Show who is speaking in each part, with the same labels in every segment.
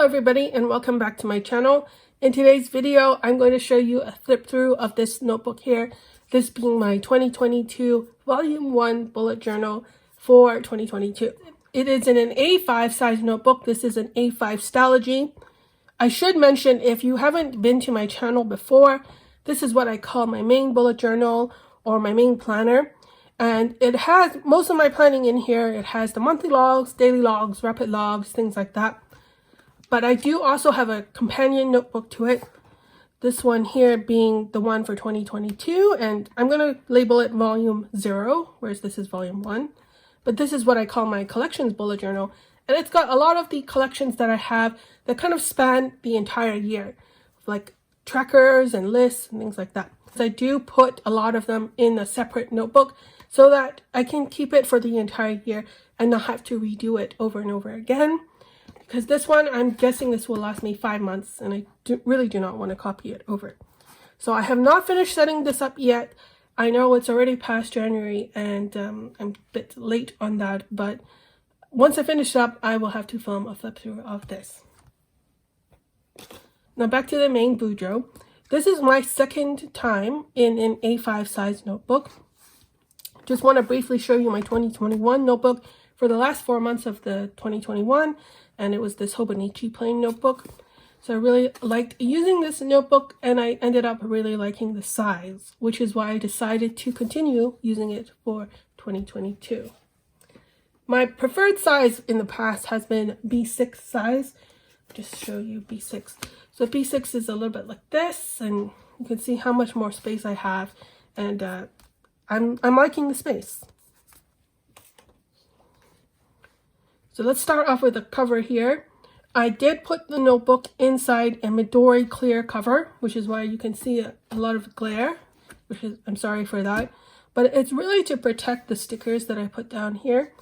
Speaker 1: everybody, and welcome back to my channel. In today's video, I'm going to show you a flip through of this notebook here, this being my 2022 Volume 1 bullet journal for 2022. It is in an A5 size notebook. This is an A5 Stalogy. I should mention, if you haven't been to my channel before, this is what I call my main bullet journal or my main planner. And it has most of my planning in here. It has the monthly logs, daily logs, rapid logs, things like that. But I do also have a companion notebook to it. This one here being the one for 2022, and I'm going to label it Volume 0, whereas this is Volume 1. But this is what I call my collections bullet journal. And it's got a lot of the collections that I have that kind of span the entire year, like trackers and lists and things like that. So I do put a lot of them in a separate notebook so that I can keep it for the entire year and not have to redo it over and over again. Because this one, I'm guessing this will last me 5 months, and I really do not want to copy it over. So I have not finished setting this up yet. I know it's already past January, and I'm a bit late on that, but once I finish up, I will have to film a flip through of this. Now back to the main Boudreaux. This is my second time in an A5 size notebook. Just want to briefly show you my 2021 notebook for the last 4 months of the 2021, and it was this Hobonichi plain notebook. So I really liked using this notebook, and I ended up really liking the size, which is why I decided to continue using it for 2022. My preferred size in the past has been B6 size. Just show you B6. So B6 is a little bit like this, and you can see how much more space I have, and I'm liking the space. So let's start off with the cover here. I did put the notebook inside a Midori clear cover, which is why you can see a lot of glare, which is, I'm sorry for that. But it's really to protect the stickers that I put down here.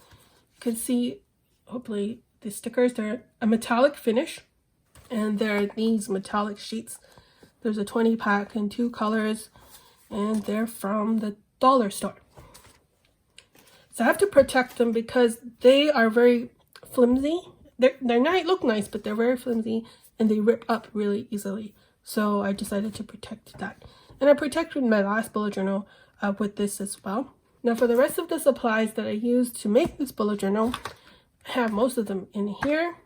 Speaker 1: You can see, hopefully, the stickers, they're a metallic finish, and they're these metallic sheets. There's a 20 pack in 2 colors, and they're from the dollar store. So I have to protect them because they are very flimsy. They're not look nice, but they're very flimsy and they rip up really easily. So I decided to protect that. And I protected my last bullet journal with this as well. Now for the rest of the supplies that I used to make this bullet journal, I have most of them in here.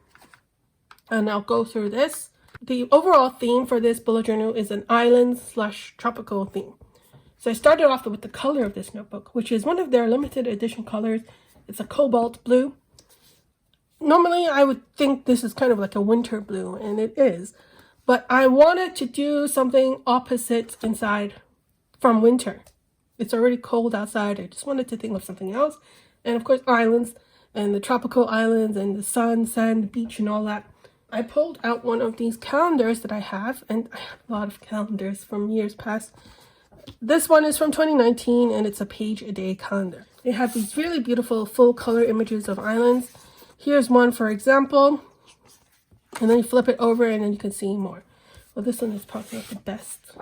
Speaker 1: And I'll go through this. The overall theme for this bullet journal is an island/tropical theme. So I started off with the color of this notebook, which is one of their limited edition colors. It's a cobalt blue. Normally, I would think this is kind of like a winter blue, and it is. But I wanted to do something opposite inside from winter. It's already cold outside. I just wanted to think of something else. And of course, islands, and the tropical islands, and the sun, sand, beach, and all that. I pulled out one of these calendars that I have, and I have a lot of calendars from years past. This one is from 2019, and it's a page-a-day calendar. They have these really beautiful full-color images of islands. Here's one, for example, and then you flip it over, and then you can see more. Well, this one is probably not the best.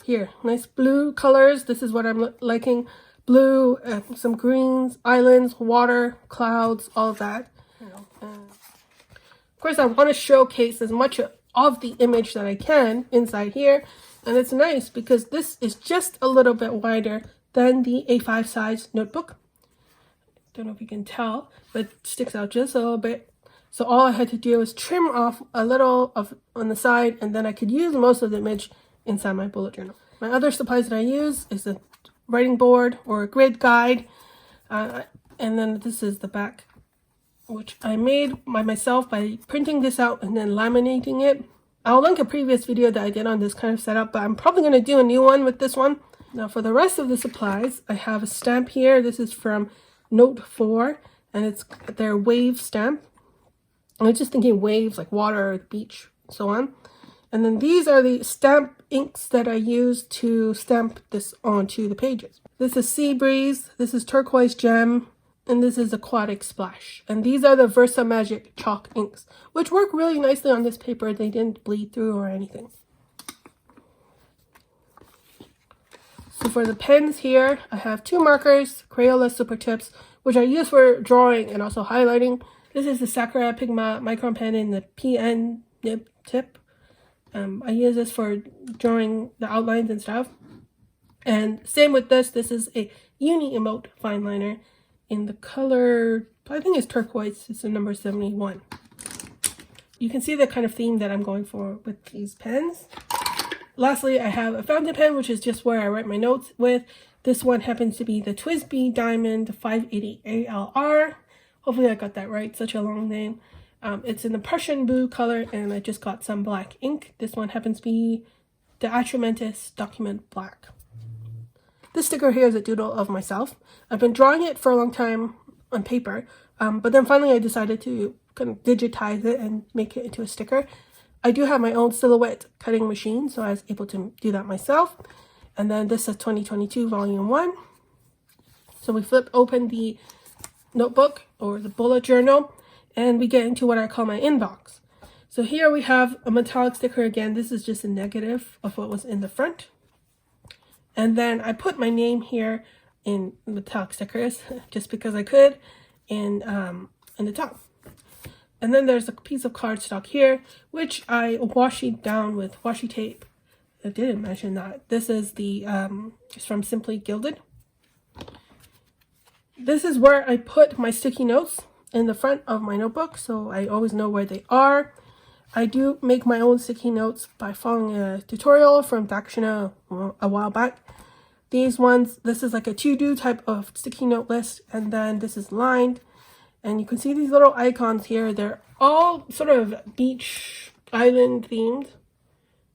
Speaker 1: Here, nice blue colors. This is what I'm liking. Blue, some greens, islands, water, clouds, all of that. Of course, I want to showcase as much of the image that I can inside here. And it's nice because this is just a little bit wider than the A5 size notebook. Don't know if you can tell, but it sticks out just a little bit. So all I had to do is trim off a little of on the side, and then I could use most of the image inside my bullet journal. My other supplies that I use is a writing board or a grid guide. And then this is the back, which I made by myself by printing this out and then laminating it. I'll link a previous video that I did on this kind of setup, but I'm probably going to do a new one with this one. Now for the rest of the supplies, I have a stamp here. This is from Note 4, and it's their wave stamp. I was just thinking waves like water, beach, so on. And then these are the stamp inks that I use to stamp this onto the pages. This is Sea Breeze, this is Turquoise Gem, and this is Aquatic Splash. And these are the Versa Magic chalk inks, which work really nicely on this paper. They didn't bleed through or anything. So for the pens here, I have 2 markers, Crayola Super Tips, which I use for drawing and also highlighting. This is the Sakura Pigma Micron Pen in the PN nib tip. I use this for drawing the outlines and stuff. And same with this. This is a Uni Emote fine liner in the color, I think it's turquoise. It's the number 71. You can see the kind of theme that I'm going for with these pens. Lastly, I have a fountain pen, which is just where I write my notes with. This one happens to be the TWSBI Diamond 580 ALR. Hopefully I got that right, such a long name. It's in the Prussian blue color, and I just got some black ink. This one happens to be the Atramentis Document Black. This sticker here is a doodle of myself. I've been drawing it for a long time on paper, but then finally I decided to kind of digitize it and make it into a sticker. I do have my own silhouette cutting machine, so I was able to do that myself. And then this is 2022 volume 1. So we flip open the notebook or the bullet journal, and we get into what I call my inbox. So here we have a metallic sticker again. This is just a negative of what was in the front. And then I put my name here in metallic stickers just because I could in the top. And then there's a piece of cardstock here, which I washi down with washi tape. I didn't mention that. This is the it's from Simply Gilded. This is where I put my sticky notes in the front of my notebook, so I always know where they are. I do make my own sticky notes by following a tutorial from Dakshina a while back. These ones, this is like a to-do type of sticky note list, and then this is lined. And you can see these little icons here. They're all sort of beach, island themed,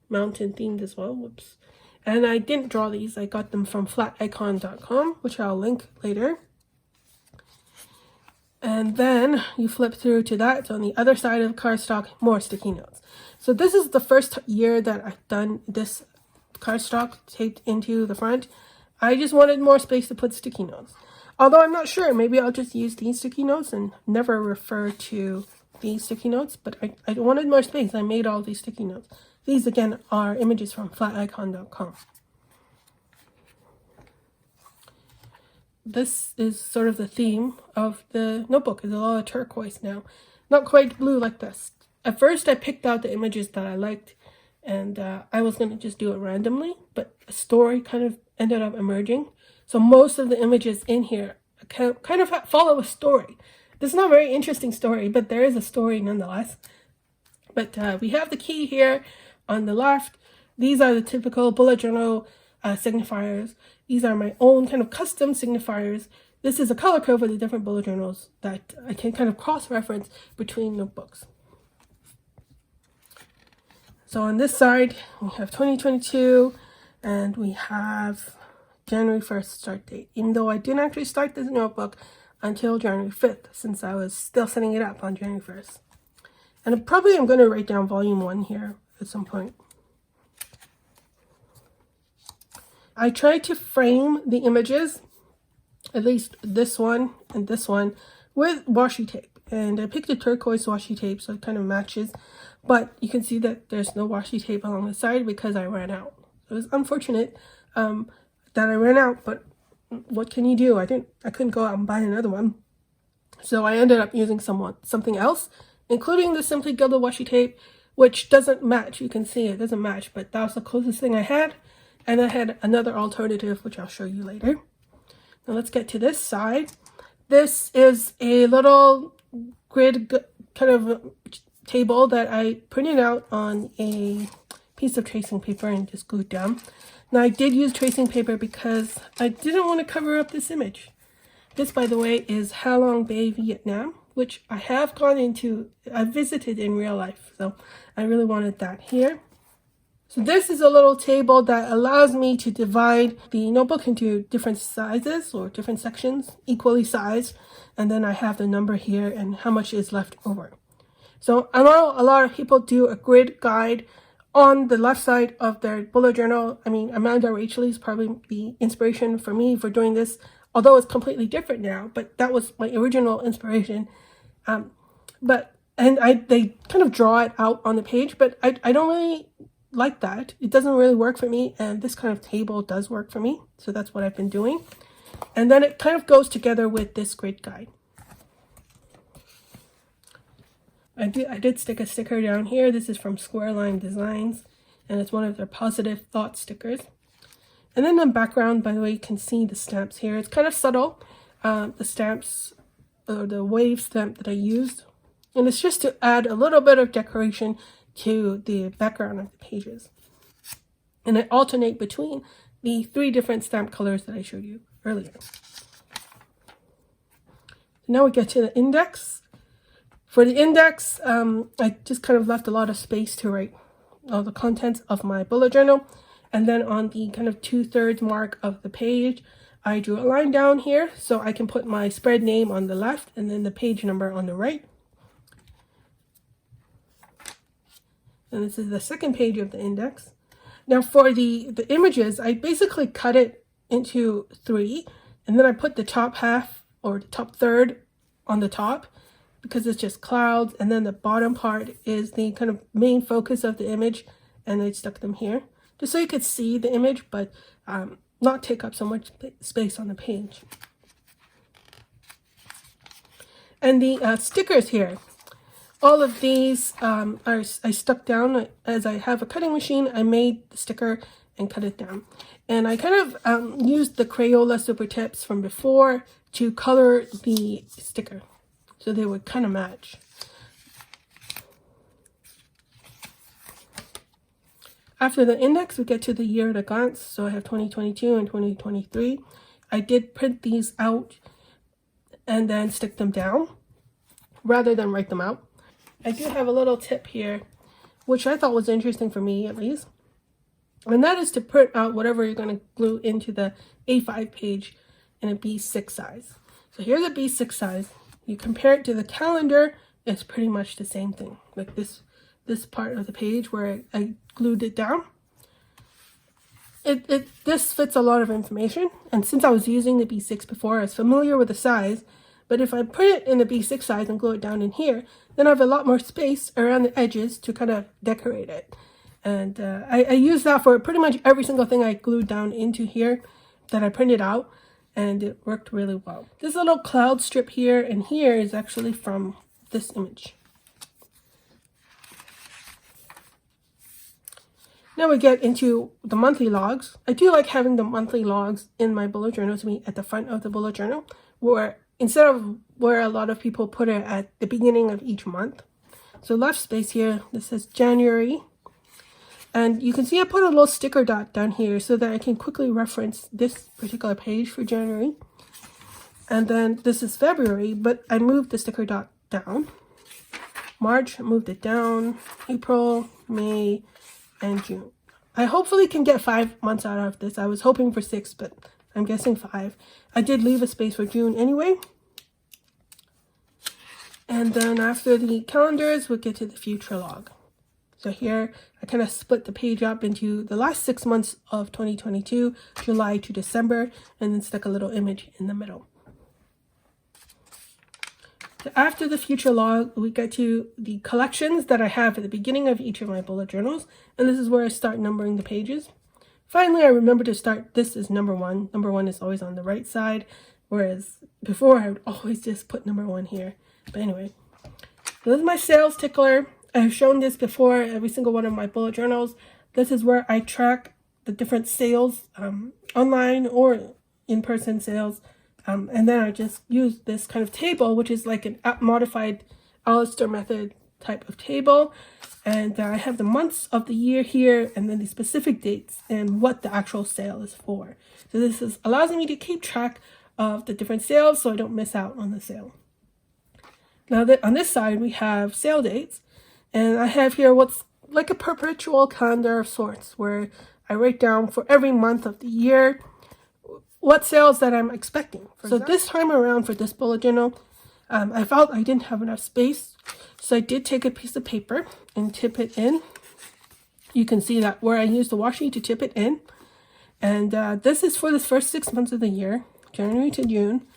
Speaker 1: mountain themed as well. Whoops. And I didn't draw these. I got them from flaticon.com, which I'll link later. And then you flip through to that. So on the other side of the cardstock, more sticky notes. So this is the first year that I've done this cardstock taped into the front. I just wanted more space to put sticky notes. Although I'm not sure, maybe I'll just use these sticky notes and never refer to these sticky notes, but I wanted more space. I made all these sticky notes. These again are images from flaticon.com. This is sort of the theme of the notebook. It's a lot of turquoise now. Not quite blue like this. At first I picked out the images that I liked, and I was going to just do it randomly, but a story kind of ended up emerging. So most of the images in here kind of follow a story. This is not a very interesting story, but there is a story nonetheless. But we have the key here on the left. These are the typical bullet journal signifiers. These are my own kind of custom signifiers. This is a color code for the different bullet journals that I can kind of cross-reference between notebooks. So on this side, we have 2022, and we have January 1st start date, even though I didn't actually start this notebook until January 5th, since I was still setting it up on January 1st. And probably I'm going to write down volume 1 here at some point. I tried to frame the images, at least this one and this one, with washi tape. And I picked a turquoise washi tape, so it kind of matches. But you can see that there's no washi tape along the side because I ran out. It was unfortunate that I ran out, but what can you do? I couldn't go out and buy another one. So I ended up using something else, including the Simply Gilded washi tape, which doesn't match. You can see it doesn't match, but that was the closest thing I had. And I had another alternative, which I'll show you later. Now let's get to this side. This is a little grid kind of table that I printed out on a piece of tracing paper and just glued down. Now I did use tracing paper because I didn't want to cover up this image. This, by the way, is Ha Long Bay, Vietnam, which I have I visited in real life. So I really wanted that here. So this is a little table that allows me to divide the notebook into different sizes or different sections, equally sized. And then I have the number here and how much is left over. So I know a lot of people do a grid guide on the left side of their bullet journal. I mean, Amanda Rachel is probably the inspiration for me for doing this, although it's completely different now, but that was my original inspiration. They kind of draw it out on the page, but I don't really like that. It doesn't really work for me, and this kind of table does work for me, so that's what I've been doing. And then it kind of goes together with this grid guide. I did stick a sticker down here. This is from Square Line Designs, and it's one of their positive thought stickers. And then in the background, by the way, you can see the stamps here. It's kind of subtle, the stamps, the wave stamp that I used. And it's just to add a little bit of decoration to the background of the pages. And I alternate between the 3 different stamp colors that I showed you earlier. Now we get to the index. For the index, I just kind of left a lot of space to write all the contents of my bullet journal. And then on the kind of 2/3 mark of the page, I drew a line down here so I can put my spread name on the left and then the page number on the right. And this is the second page of the index. Now for the images, I basically cut it into 3, and then I put the top half or the top third on the top because it's just clouds, and then the bottom part is the kind of main focus of the image, and I stuck them here just so you could see the image, but not take up so much space on the page. And the stickers here, all of these I stuck down as I have a cutting machine. I made the sticker and cut it down. And I kind of used the Crayola Super Tips from before to color the sticker so they would kind of match. After the index, we get to the year at a glance. So I have 2022 and 2023. I did print these out and then stick them down rather than write them out. I do have a little tip here, which I thought was interesting for me at least. And that is to print out whatever you're going to glue into the A5 page in a B6 size. So here's a B6 size. You compare it to the calendar, it's pretty much the same thing. Like this part of the page where I glued it down. This fits a lot of information. And since I was using the B6 before, I was familiar with the size. But if I put it in the B6 size and glue it down in here, then I have a lot more space around the edges to kind of decorate it. And I use that for pretty much every single thing I glued down into here that I printed out, and it worked really well. This little cloud strip here and here is actually from this image. Now we get into the monthly logs. I do like having the monthly logs in my bullet journal to be at the front of the bullet journal, where instead of where a lot of people put it at the beginning of each month. So left space here, this says January. And you can see I put a little sticker dot down here so that I can quickly reference this particular page for January. And then this is February, but I moved the sticker dot down. March, I moved it down. April, May, and June. I hopefully can get 5 months out of this. I was hoping for 6, but I'm guessing 5. I did leave a space for June anyway. And then after the calendars, we'll get to the future log. So here, I kind of split the page up into the last 6 months of 2022, July to December, and then stuck a little image in the middle. So after the future log, we get to the collections that I have at the beginning of each of my bullet journals, and this is where I start numbering the pages. Finally, I remember to start, this is number 1. Number 1 is always on the right side, whereas before I would always just put number 1 here. But anyway, this is my sales tickler. I've shown this before, every single one of my bullet journals. This is where I track the different sales, online or in-person sales. And then I just use this kind of table, which is like an modified Alistair method type of table. And I have the months of the year here, and then the specific dates and what the actual sale is for. So this allows me to keep track of the different sales so I don't miss out on the sale. Now that on this side, we have sale dates. And I have here what's like a perpetual calendar of sorts, where I write down for every month of the year what sales that I'm expecting. So this time around for this bullet journal, I felt I didn't have enough space. So I did take a piece of paper and tip it in. You can see that where I used the washi to tip it in. And this is for the first 6 months of the year, January to June.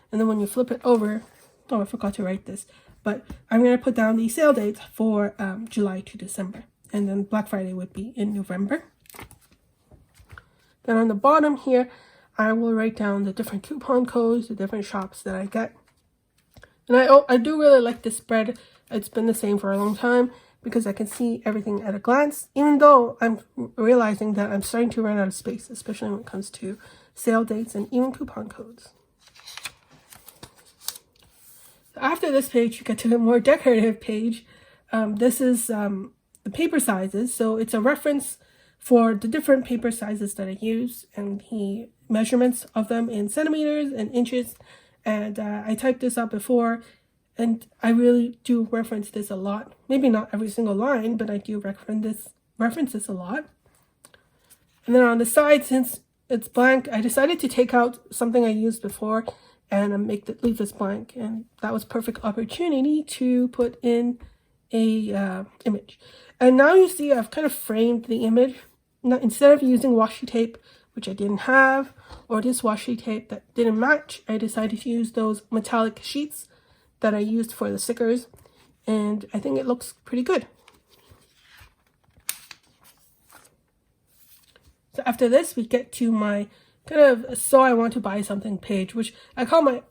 Speaker 1: And then when you flip it over, oh, I forgot to write this. But I'm going to put down the sale dates for July to December. And then Black Friday would be in November. Then on the bottom here, I will write down the different coupon codes, the different shops that I get. And I do really like this spread It's been the same for a long time because I can see everything at a glance, even though I'm realizing that I'm starting to run out of space, especially when it comes to sale dates and even coupon codes. After this page, you get to a more decorative page. This is the paper sizes. So it's a reference for the different paper sizes that I use and the measurements of them in centimeters and inches. And I typed this up before, and I really do reference this a lot. Maybe not every single line, but I do reference this a lot. And then on the side, since it's blank, I decided to take out something I used before and leave this blank. And that was perfect opportunity to put in a image. And now you see I've kind of framed the image. Now, instead of using washi tape, which I didn't have, or this washi tape that didn't match, I decided to use those metallic sheets that I used for the stickers, and I think it looks pretty good. So after this, we get to my kind of so I want to buy something page, which I call my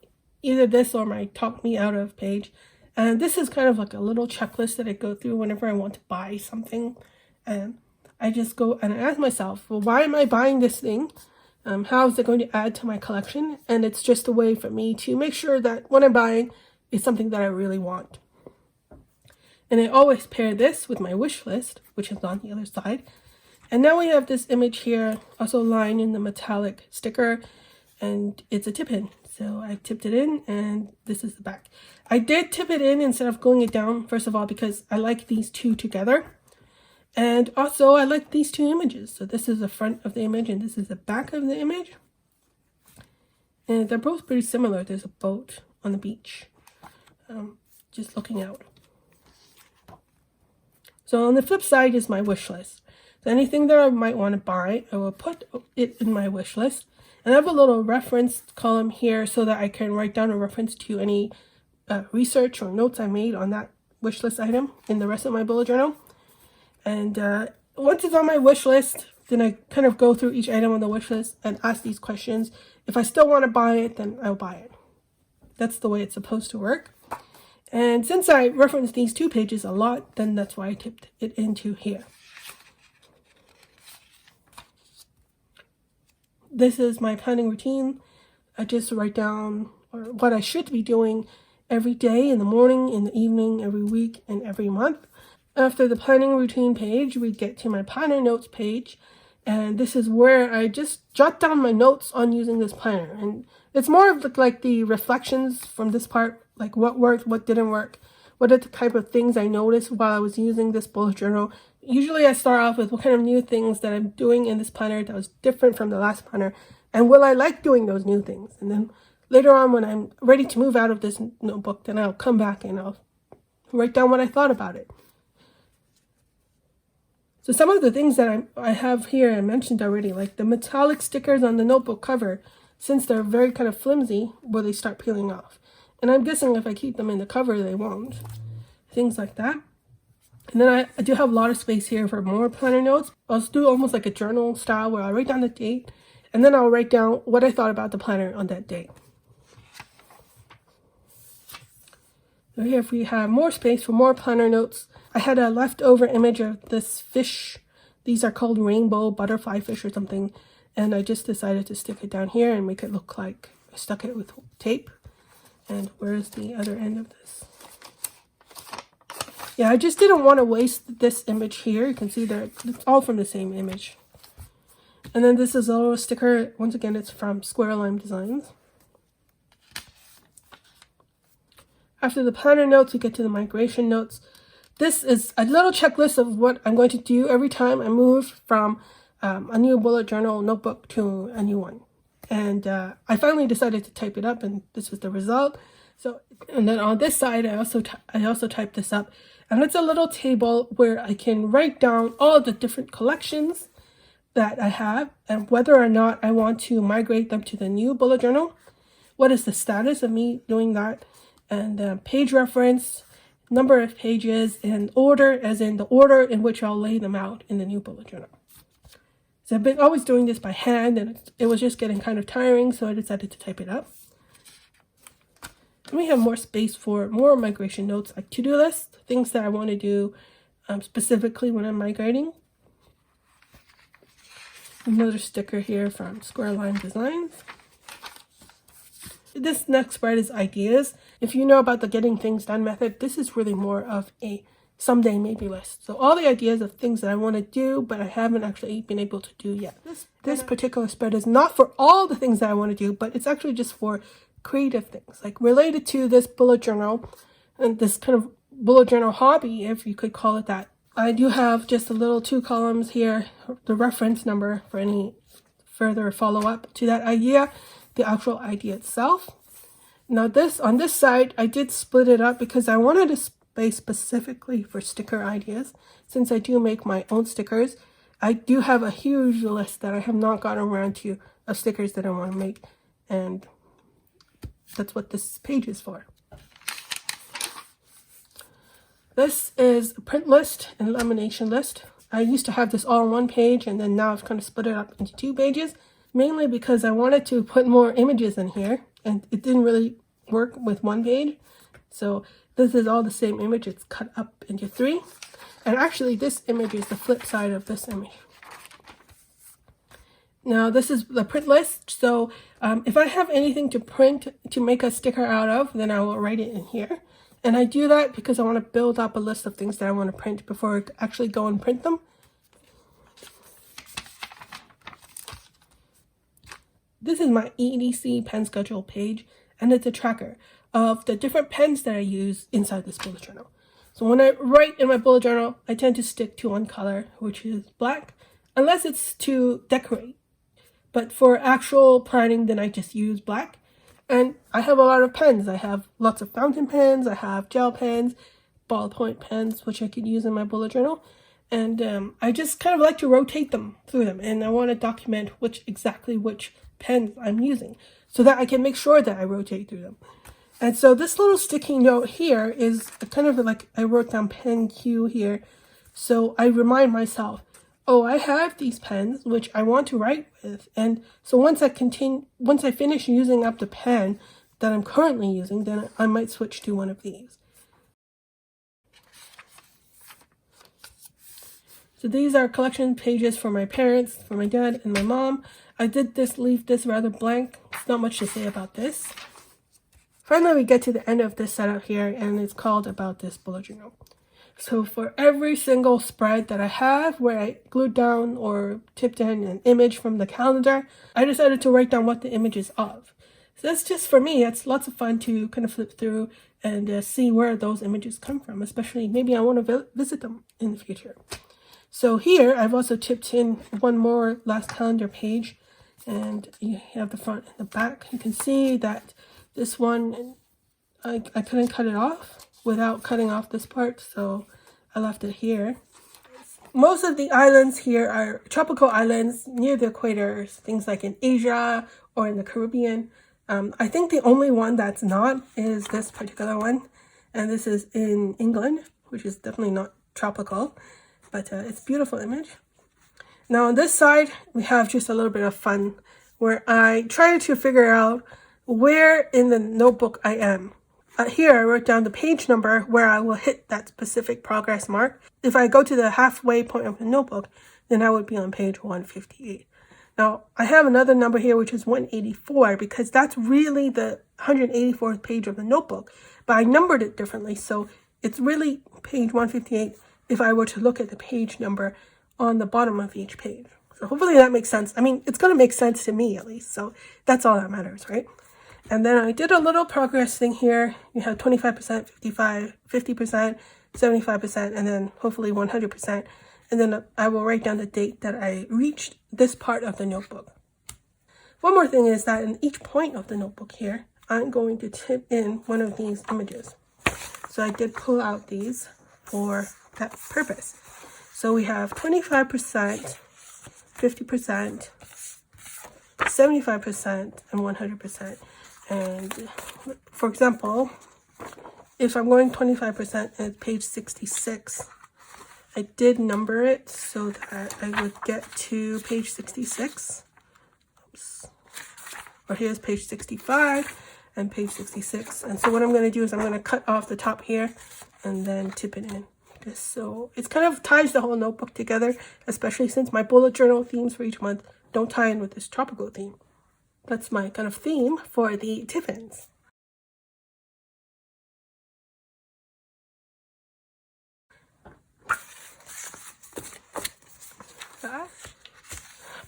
Speaker 1: either this or my talk me out of page. And this is kind of like a little checklist that I go through whenever I want to buy something. And I just go and I ask myself, well, why am I buying this thing? How is it going to add to my collection? And it's just a way for me to make sure that what I'm buying is something that I really want. And I always pair this with my wish list, which is on the other side. And now we have this image here, also lined in the metallic sticker, and it's a tip-in. So I tipped it in, and this is the back. I did tip it in instead of gluing it down, first of all, because I like these two together. And also, I like these two images. So this is the front of the image, and this is the back of the image. And they're both pretty similar. There's a boat on the beach, just looking out. So on the flip side is my wish list. So anything that I might want to buy, I will put it in my wish list. And I have a little reference column here so that I can write down a reference to any research or notes I made on that wish list item in the rest of my bullet journal. And once it's on my wish list, then I kind of go through each item on the wish list and ask these questions. If I still want to buy it, then I'll buy it. That's the way it's supposed to work. And since I referenced these two pages a lot, then that's why I tipped it into here. This is my planning routine. I just write down what I should be doing every day, in the morning, in the evening, every week, and every month. After the planning routine page, we get to my planner notes page. And this is where I just jot down my notes on using this planner. And it's more of like the reflections from this part, like what worked, what didn't work, what are the type of things I noticed while I was using this bullet journal. Usually I start off with what kind of new things that I'm doing in this planner that was different from the last planner, and will I like doing those new things? And then later on, when I'm ready to move out of this notebook, then I'll come back and I'll write down what I thought about it. So some of the things that I have here I mentioned already, like the metallic stickers on the notebook cover, since they're very kind of flimsy, will they start peeling off? And I'm guessing if I keep them in the cover, they won't. Things like that. And then I do have a lot of space here for more planner notes. I'll do almost like a journal style where I'll write down the date, and then I'll write down what I thought about the planner on that date. So here we have more space for more planner notes. I had a leftover image of this fish. These are called rainbow butterfly fish or something. And I just decided to stick it down here and make it look like I stuck it with tape. And where's the other end of this? Yeah, I just didn't want to waste this image here. You can see that it's all from the same image. And then this is a little sticker. Once again, it's from Square Lime Designs. After the planner notes, we get to the migration notes. This is a little checklist of what I'm going to do every time I move from a new bullet journal notebook to a new one. And I finally decided to type it up, and this was the result. So, and then on this side, I also typed this up. And it's a little table where I can write down all the different collections that I have and whether or not I want to migrate them to the new bullet journal. What is the status of me doing that? And page reference, number of pages, and order, as in the order in which I'll lay them out in the new bullet journal. So I've been always doing this by hand, and it was just getting kind of tiring, so I decided to type it up. we have more space for more migration notes, like to-do lists, things that I want to do specifically when I'm migrating. Another sticker here from Square Line Designs. This next spread is ideas. If you know about the getting things done method, this is really more of a someday maybe list. So all the ideas of things that I want to do, but I haven't actually been able to do yet. This particular spread is not for all the things that I want to do, but it's actually just for creative things, like related to this bullet journal and this kind of bullet journal hobby, if you could call it that. I do have just a little 2 columns here, the reference number for any further follow-up to that idea, the actual idea itself. Now on this side, I did split it up because I wanted a space specifically for sticker ideas. Since I do make my own stickers, I do have a huge list that I have not gotten around to of stickers that I want to make, and that's what this page is for. This is a print list and lamination list. I used to have this all on one page, and then now I've kind of split it up into 2 pages, mainly because I wanted to put more images in here, and it didn't really work with 1 page. So this is all the same image. It's cut up into 3. And actually, this image is the flip side of this image. Now, this is the print list. So if I have anything to print to make a sticker out of, then I will write it in here. And I do that because I want to build up a list of things that I want to print before I actually go and print them. This is my EDC pen schedule page, and it's a tracker of the different pens that I use inside this bullet journal. So when I write in my bullet journal, I tend to stick to one color, which is black, unless it's to decorate. But for actual planning, then I just use black. And I have a lot of pens. I have lots of fountain pens, I have gel pens, ballpoint pens, which I could use in my bullet journal. And I just kind of like to rotate them through them. And I want to document exactly which pens I'm using so that I can make sure that I rotate through them. And so this little sticky note here is kind of like I wrote down pen Q here. So I remind myself, oh, I have these pens which I want to write with. And so once I finish using up the pen that I'm currently using, then I might switch to one of these. So these are collection pages for my parents, for my dad and my mom. I did leave this rather blank. There's not much to say about this. Finally, we get to the end of this setup here, and it's called About This Bullet Journal. So for every single spread that I have where I glued down or tipped in an image from the calendar, I decided to write down what the image is of. So that's just, for me, it's lots of fun to kind of flip through and see where those images come from, especially maybe I want to visit them in the future. So here, I've also tipped in one more last calendar page, and you have the front and the back. You can see that this one, I couldn't cut it off without cutting off this part, so I left it here. Most of the islands here are tropical islands near the equator, things like in Asia or in the Caribbean. I think the only one that's not is this particular one, and this is in England, which is definitely not tropical, but it's a beautiful image. Now on this side, we have just a little bit of fun where I try to figure out where in the notebook I am. Here I wrote down the page number where I will hit that specific progress mark. If I go to the halfway point of the notebook, then I would be on page 158. Now, I have another number here, which is 184, because that's really the 184th page of the notebook, but I numbered it differently, so it's really page 158 if I were to look at the page number on the bottom of each page. So hopefully that makes sense. I mean, it's going to make sense to me at least, so that's all that matters, right? And then I did a little progress thing here. You have 25%, 55%, 50%, 75%, and then hopefully 100%. And then I will write down the date that I reached this part of the notebook. One more thing is that in each point of the notebook here, I'm going to tip in one of these images. So I did pull out these for that purpose. So we have 25%, 50%, 75%, and 100%. And for example, if I'm going 25% at page 66, I did number it so that I would get to page 66. Oops. Or here's page 65. and page 66. And so what I'm going to do is I'm going to cut off the top here and then tip it in. Just so it kind of ties the whole notebook together, especially since my bullet journal themes for each month don't tie in with this tropical theme. That's my kind of theme for the Tiffins.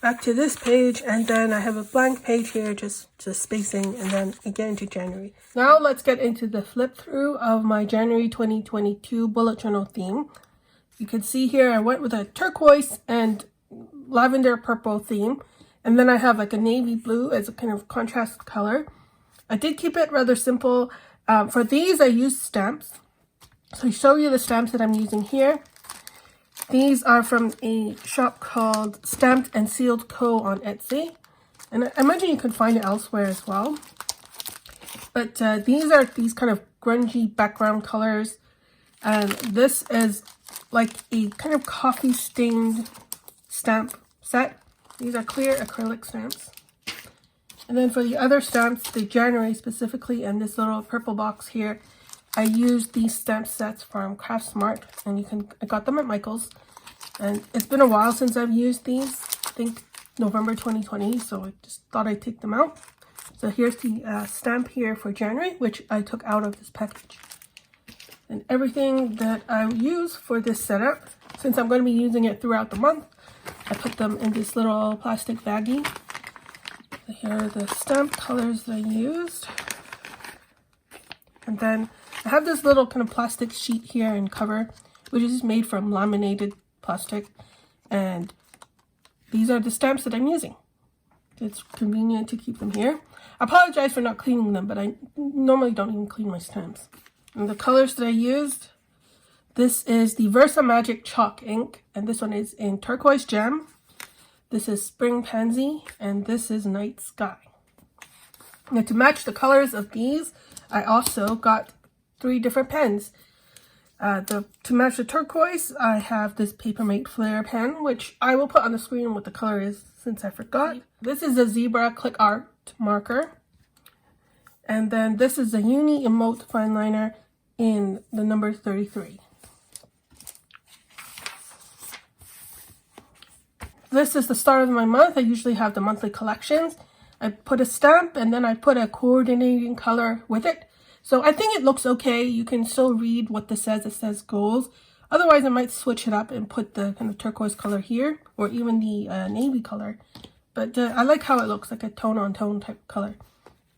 Speaker 1: Back to this page, and then I have a blank page here, just spacing, and then again into January. Now let's get into the flip through of my January 2022 bullet journal theme. You can see here I went with a turquoise and lavender purple theme, and then I have like a navy blue as a kind of contrast color. I did keep it rather simple. For these I used stamps. So I show you the stamps that I'm using here. These are from a shop called Stamped and Sealed Co. on Etsy. And I imagine you can find it elsewhere as well. But these are these kind of grungy background colors. And this is like a kind of coffee stained stamp set. These are clear acrylic stamps. And then for the other stamps, the January specifically, and this little purple box here, I used these stamp sets from Craft Smart, and I got them at Michael's. And it's been a while since I've used these, I think November 2020, so I just thought I'd take them out. So here's the stamp here for January, which I took out of this package. And everything that I use for this setup, since I'm going to be using it throughout the month, I put them in this little plastic baggie. So here are the stamp colors that I used. And then I have this little kind of plastic sheet here and cover, which is made from laminated plastic. And these are the stamps that I'm using. It's convenient to keep them here. I apologize for not cleaning them, but I normally don't even clean my stamps. And the colors that I used, this is the Versa Magic Chalk ink, and this one is in Turquoise Gem. This is Spring Pansy, and this is Night Sky. Now to match the colors of these, I also got 3 different pens. To match the turquoise, I have this Papermate Flare pen, which I will put on the screen what the color is since I forgot. This is a Zebra Click Art marker. And then this is a Uni Emote fine liner in the number 33. This is the start of my month. I usually have the monthly collections. I put a stamp and then I put a coordinating color with it. So I think it looks okay. You can still read what this says. It says goals. Otherwise, I might switch it up and put the kind of turquoise color here, or even the navy color. But I like how it looks, like a tone-on-tone type color.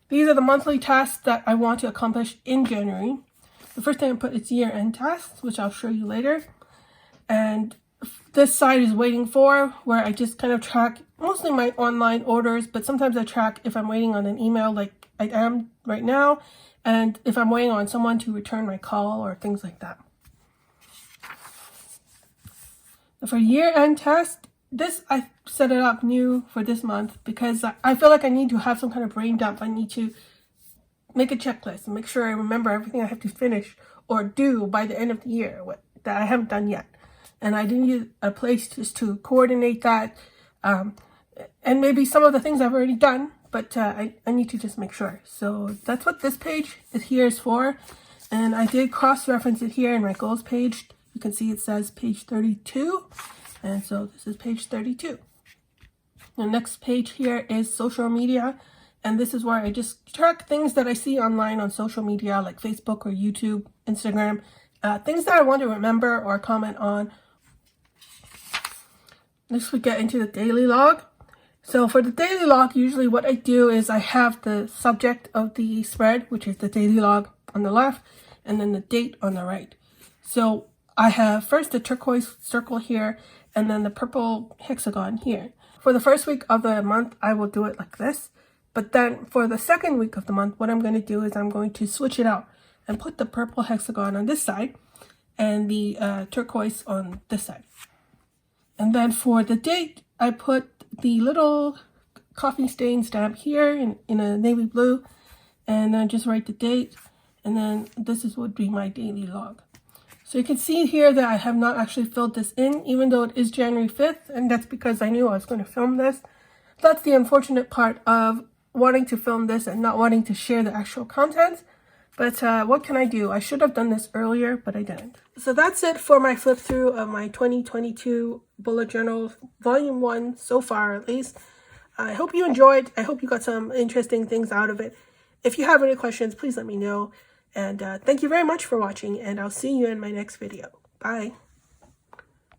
Speaker 1: These are the monthly tasks that I want to accomplish in January. The first thing I put is year-end tasks, which I'll show you later. And this side is waiting for, where I just kind of track mostly my online orders, but sometimes I track if I'm waiting on an email like I am right now, and if I'm waiting on someone to return my call or things like that. For year-end test, this I set it up new for this month because I feel like I need to have some kind of brain dump. I need to make a checklist and make sure I remember everything I have to finish or do by the end of the year that I haven't done yet. And I need a place just to coordinate that. And maybe some of the things I've already done, but I need to just make sure. So that's what this page is for. And I did cross-reference it here in my goals page. You can see it says page 32. And so this is page 32. The next page here is social media. And this is where I just track things that I see online on social media, like Facebook or YouTube, Instagram, things that I want to remember or comment on. Next we get into the daily log. So for the daily log, usually what I do is I have the subject of the spread, which is the daily log on the left, and then the date on the right. So I have first the turquoise circle here, and then the purple hexagon here. For the first week of the month, I will do it like this. But then for the second week of the month, what I'm going to do is I'm going to switch it out and put the purple hexagon on this side and the turquoise on this side. And then for the date, I put the little coffee stain stamp here in a navy blue, and then just write the date, and then this would be my daily log. So you can see here that I have not actually filled this in, even though it is January 5th, and that's because I knew I was going to film this. That's the unfortunate part of wanting to film this and not wanting to share the actual content. But what can I do? I should have done this earlier, but I didn't. So that's it for my flip through of my 2022 bullet journal, volume 1 so far at least. I hope you enjoyed. I hope you got some interesting things out of it. If you have any questions, please let me know. And thank you very much for watching, and I'll see you in my next video. Bye.